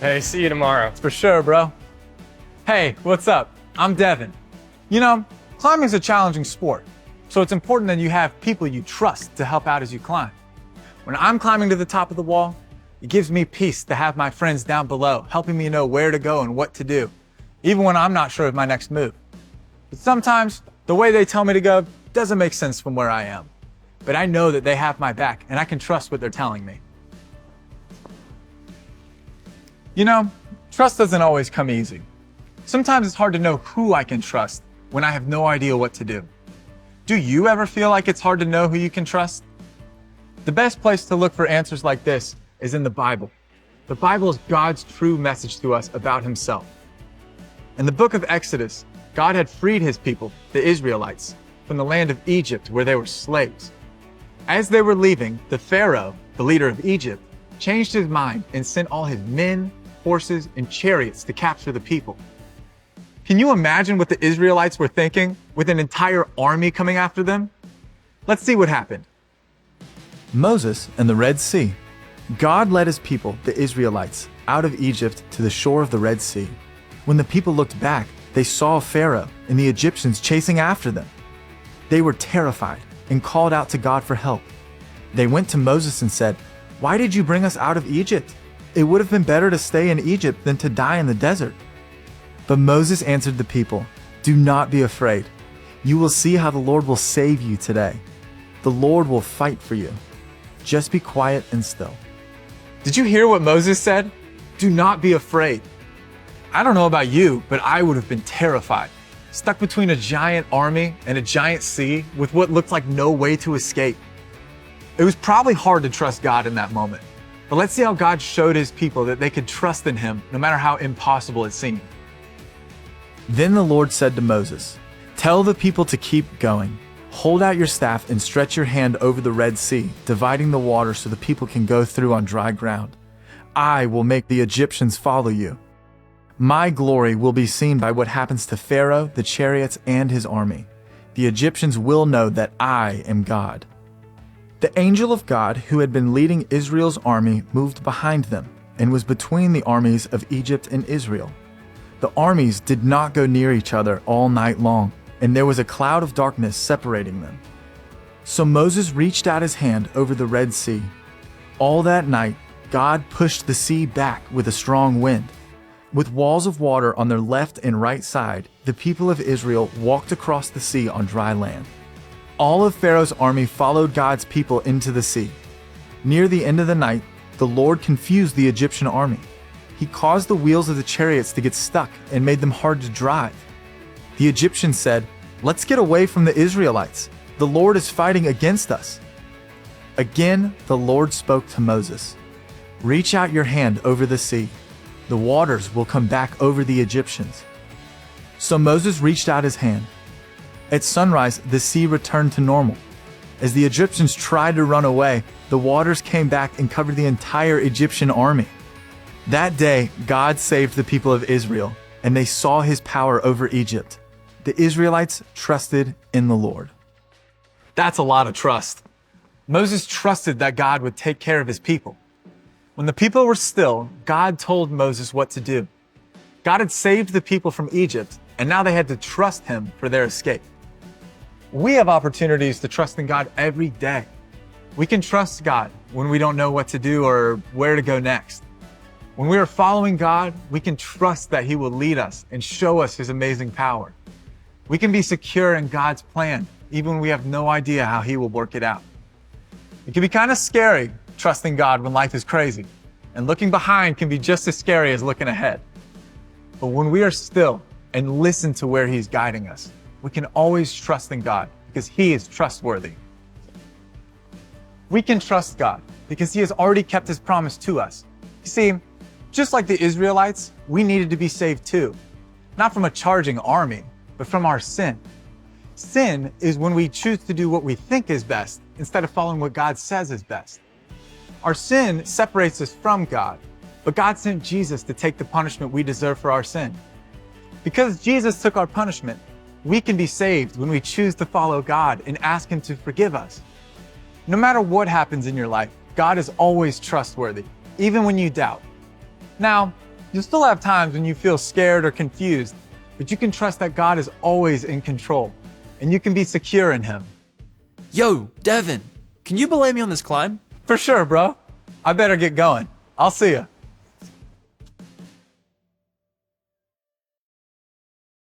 Hey, see you tomorrow. For sure, bro. Hey, what's up? I'm Devin. You know, climbing is a challenging sport, so it's important that you have people you trust to help out as you climb. When I'm climbing to the top of the wall, it gives me peace to have my friends down below helping me know where to go and what to do, even when I'm not sure of my next move. But sometimes, the way they tell me to go doesn't make sense from where I am. But I know that they have my back and I can trust what they're telling me. You know, trust doesn't always come easy. Sometimes it's hard to know who I can trust when I have no idea what to do. Do you ever feel like it's hard to know who you can trust? The best place to look for answers like this is in the Bible. The Bible is God's true message to us about himself. In the book of Exodus, God had freed his people, the Israelites, from the land of Egypt where they were slaves. As they were leaving, the Pharaoh, the leader of Egypt, changed his mind and sent all his men, horses, and chariots to capture the people. Can you imagine what the Israelites were thinking with an entire army coming after them? Let's see what happened. Moses and the Red Sea. God led his people, the Israelites, out of Egypt to the shore of the Red Sea. When the people looked back, they saw Pharaoh and the Egyptians chasing after them. They were terrified and called out to God for help. They went to Moses and said, "Why did you bring us out of Egypt? It would have been better to stay in Egypt than to die in the desert." But Moses answered the people, "Do not be afraid. You will see how the Lord will save you today. The Lord will fight for you. Just be quiet and still." Did you hear what Moses said? Do not be afraid. I don't know about you, but I would have been terrified, stuck between a giant army and a giant sea with what looked like no way to escape. It was probably hard to trust God in that moment, but let's see how God showed his people that they could trust in him no matter how impossible it seemed. Then the Lord said to Moses, "Tell the people to keep going. Hold out your staff and stretch your hand over the Red Sea, dividing the water so the people can go through on dry ground. I will make the Egyptians follow you. My glory will be seen by what happens to Pharaoh, the chariots, and his army. The Egyptians will know that I am God." The angel of God who had been leading Israel's army moved behind them and was between the armies of Egypt and Israel. The armies did not go near each other all night long, and there was a cloud of darkness separating them. So Moses reached out his hand over the Red Sea. All that night, God pushed the sea back with a strong wind. With walls of water on their left and right side, the people of Israel walked across the sea on dry land. All of Pharaoh's army followed God's people into the sea. Near the end of the night, the Lord confused the Egyptian army. He caused the wheels of the chariots to get stuck and made them hard to drive. The Egyptians said, "Let's get away from the Israelites. The Lord is fighting against us." Again, the Lord spoke to Moses, "Reach out your hand over the sea. The waters will come back over the Egyptians." So Moses reached out his hand. At sunrise, the sea returned to normal. As the Egyptians tried to run away, the waters came back and covered the entire Egyptian army. That day, God saved the people of Israel, and they saw his power over Egypt. The Israelites trusted in the Lord. That's a lot of trust. Moses trusted that God would take care of his people. When the people were still, God told Moses what to do. God had saved the people from Egypt, and now they had to trust him for their escape. We have opportunities to trust in God every day. We can trust God when we don't know what to do or where to go next. When we are following God, we can trust that he will lead us and show us his amazing power. We can be secure in God's plan, even when we have no idea how he will work it out. It can be kind of scary trusting God when life is crazy, and looking behind can be just as scary as looking ahead. But when we are still and listen to where he's guiding us, we can always trust in God because he is trustworthy. We can trust God because he has already kept his promise to us. You see, just like the Israelites, we needed to be saved too, not from a charging army, but from our sin. Sin is when we choose to do what we think is best instead of following what God says is best. Our sin separates us from God, but God sent Jesus to take the punishment we deserve for our sin. Because Jesus took our punishment, we can be saved when we choose to follow God and ask him to forgive us. No matter what happens in your life, God is always trustworthy, even when you doubt. Now, You'll still have times when you feel scared or confused, but you can trust that God is always in control, and you can be secure in Him. Yo, Devin, can you belay me on this climb? For sure, bro. I better get going. I'll see ya.